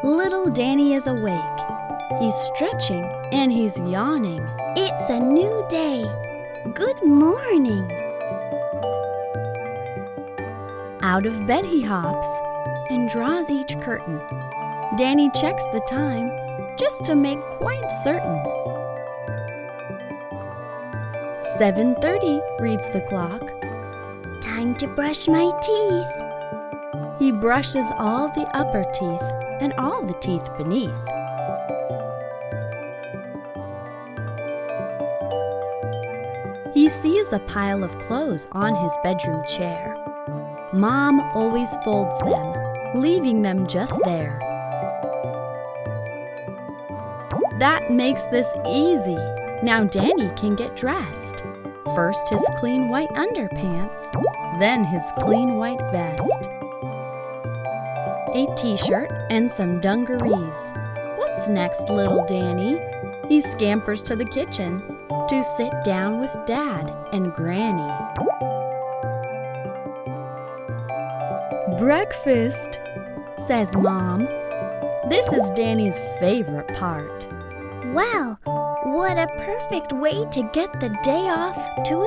Little Danny is awake. He's stretching and he's yawning. It's a new day. Good morning. Out of bed he hops and draws each curtain. Danny checks the time just to make quite certain. 7:30 reads the clock. Time to brush my teeth. He brushes all the upper teeth and all the teeth beneath. He sees a pile of clothes on his bedroom chair. Mom always folds them, leaving them just there. That makes this easy. Now Danny can get dressed. First his clean white underpants, then his clean white vest. A t-shirt and some dungarees. What's next, little Danny? He scampers to the kitchen to sit down with Dad and Granny. "Breakfast," says Mom. This is Danny's favorite part. Wow, what a perfect way to get the day off to